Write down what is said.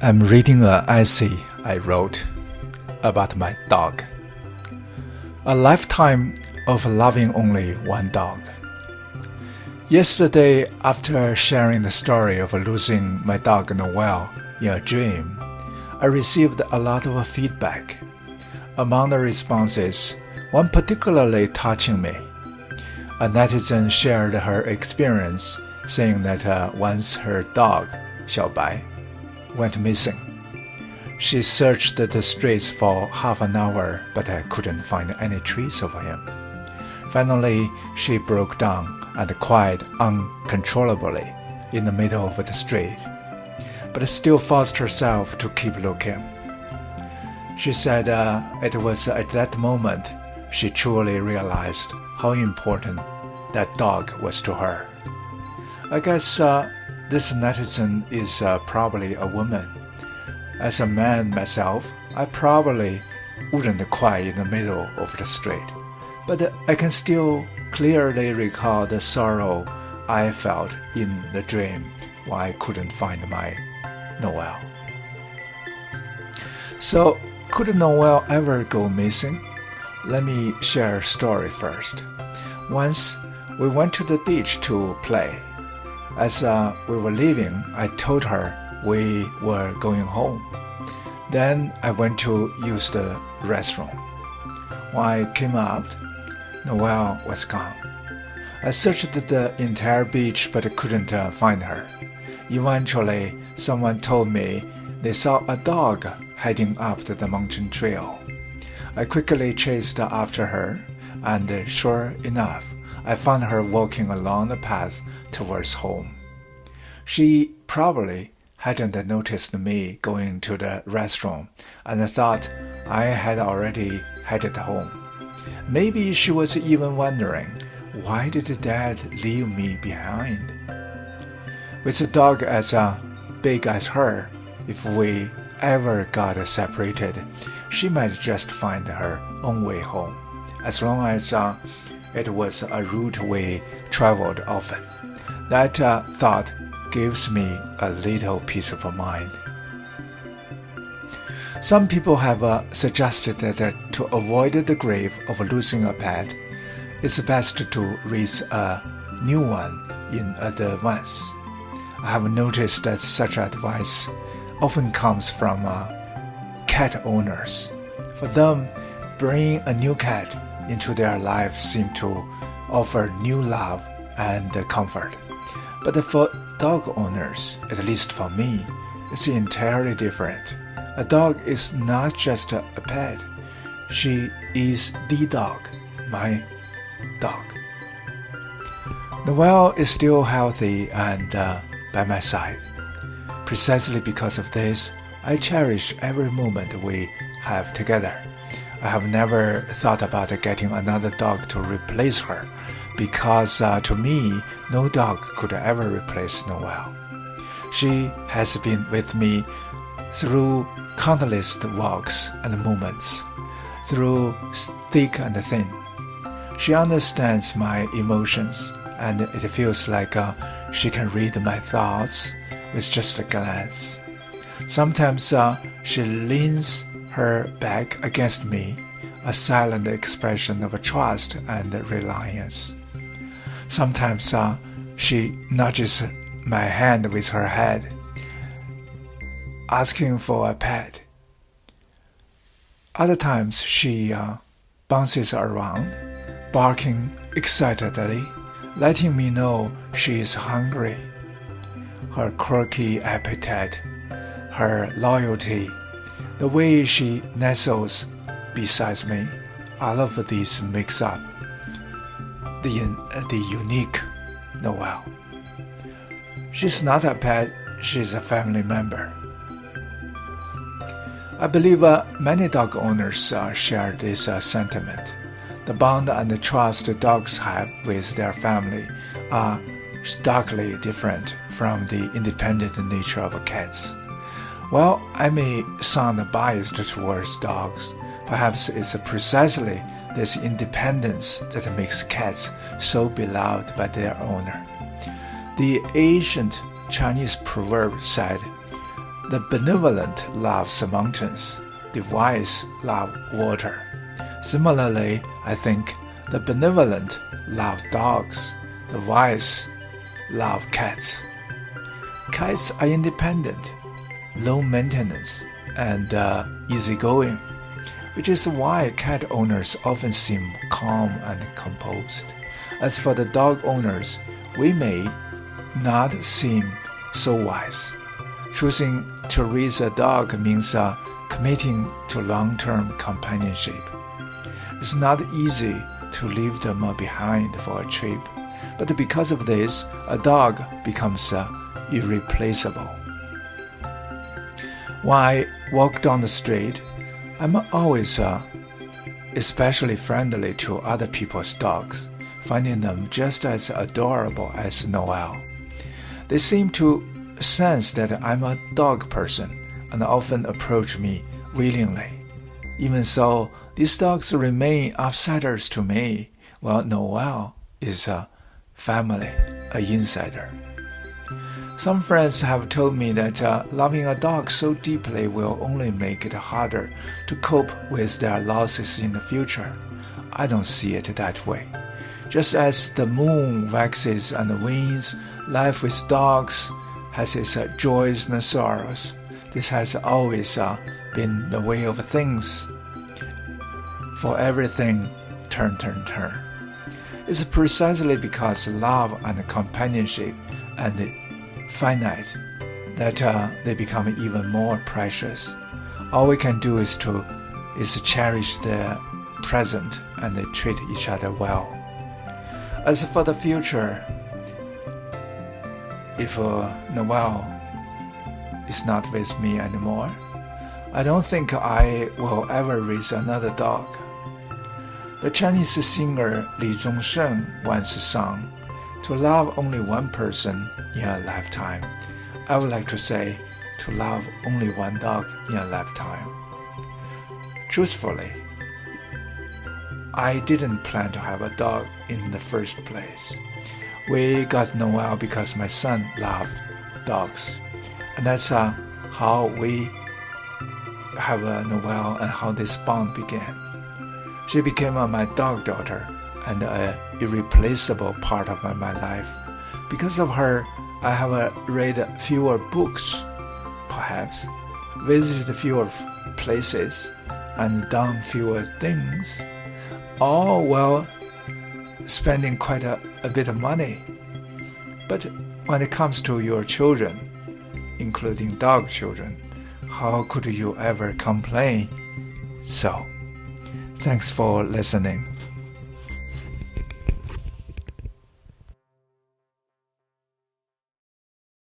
I'm reading an essay I wrote about my dog. A lifetime of loving only one dog. Yesterday, after sharing the story of losing my dog Noelle in a dream, I received a lot of feedback. Among the responses, one particularly touching me. A netizen shared her experience, saying that once her dog, Xiaobai, went missing. She searched the streets for half an hour, but I couldn't find any trace of him. Finally, she broke down and cried uncontrollably in the middle of the street, but still forced herself to keep looking. She said it was at that moment she truly realized how important that dog was to her. I guess this netizen is probably a woman. As a man myself, I probably wouldn't cry in the middle of the street, but I can still clearly recall the sorrow I felt in the dream when I couldn't find my Noelle. So, could Noelle ever go missing? Let me share a story first. Once, we went to the beach to play. As we were leaving, I told her we were going home. Then I went to use the restroom. When I came out, Noelle was gone. I searched the entire beach but couldn't find her. Eventually, someone told me they saw a dog heading up the mountain trail. I quickly chased after her, and sure enough, I found her walking along the path towards home. She probably hadn't noticed me going to the restroom and thought I had already headed home. Maybe she was even wondering, why did Dad leave me behind? With a dog as big as her, if we ever got separated, she might just find her own way home, as long as it was a route we traveled often. That thought gives me a little peace of mind. Some people have suggested that to avoid the grief of losing a pet, it's best to raise a new one in advance. I have noticed that such advice often comes from cat owners. For them, bringing a new cat into their lives seems to offer new love and comfort. But for dog owners, at least for me, it's entirely different. A dog is not just a pet. She is the dog, my dog. Noelle is still healthy and by my side. Precisely because of this, I cherish every moment we have together. I have never thought about getting another dog to replace her, because to me, no dog could ever replace Noelle. She has been with me through countless walks and moments, through thick and thin. She understands my emotions, and it feels like she can read my thoughts with just a glance. Sometimes she leans her back against me, a silent expression of trust and reliance. Sometimes she nudges my hand with her head, asking for a pet. Other times she bounces around, barking excitedly, letting me know she is hungry. Her quirky appetite, her loyalty, the way she nestles beside me, all of these makes up the unique Noelle. She's not a pet, she's a family member. I believe many dog owners share this sentiment. The bond and the trust dogs have with their family are starkly different from the independent nature of cats. While I may sound biased towards dogs, perhaps it's precisely this independence that makes cats so beloved by their owner. The ancient Chinese proverb said, The benevolent loves the mountains. The wise love water. Similarly, I think the benevolent love dogs. The wise love cats. Cats are independent, low maintenance, and easygoing, which is why cat owners often seem calm and composed. As for the dog owners, we may not seem so wise. Choosing to raise a dog means committing to long-term companionship. It's not easy to leave them behind for a trip, but because of this, a dog becomes irreplaceable. When I walk down the street, I'm always especially friendly to other people's dogs, finding them just as adorable as Noelle. They seem to sense that I'm a dog person and often approach me willingly. Even so, these dogs remain outsiders to me, while Noelle is a family, an insider. Some friends have told me that loving a dog so deeply will only make it harder to cope with their losses in the future. I don't see it that way. Just as the moon waxes and wanes, life with dogs has its joys and sorrows. This has always been the way of things. For everything, turn. It's precisely because love and companionship and finite that they become even more precious. All we can do is cherish the present and treat each other well. As for the future, if Noelle is not with me anymore, I don't think I will ever raise another dog. The Chinese singer Li Zhongsheng once sung, "To love only one person in a lifetime." I would like to say, to love only one dog in a lifetime. Truthfully, I didn't plan to have a dog in the first place. We got Noelle because my son loved dogs. And that's how we have Noelle and how this bond began. She became my dog daughter and an irreplaceable part of my life. Because of her, I have read fewer books, perhaps, visited fewer places, and done fewer things, all while spending quite a bit of money. But when it comes to your children, including dog children, how could you ever complain? So, thanks for listening.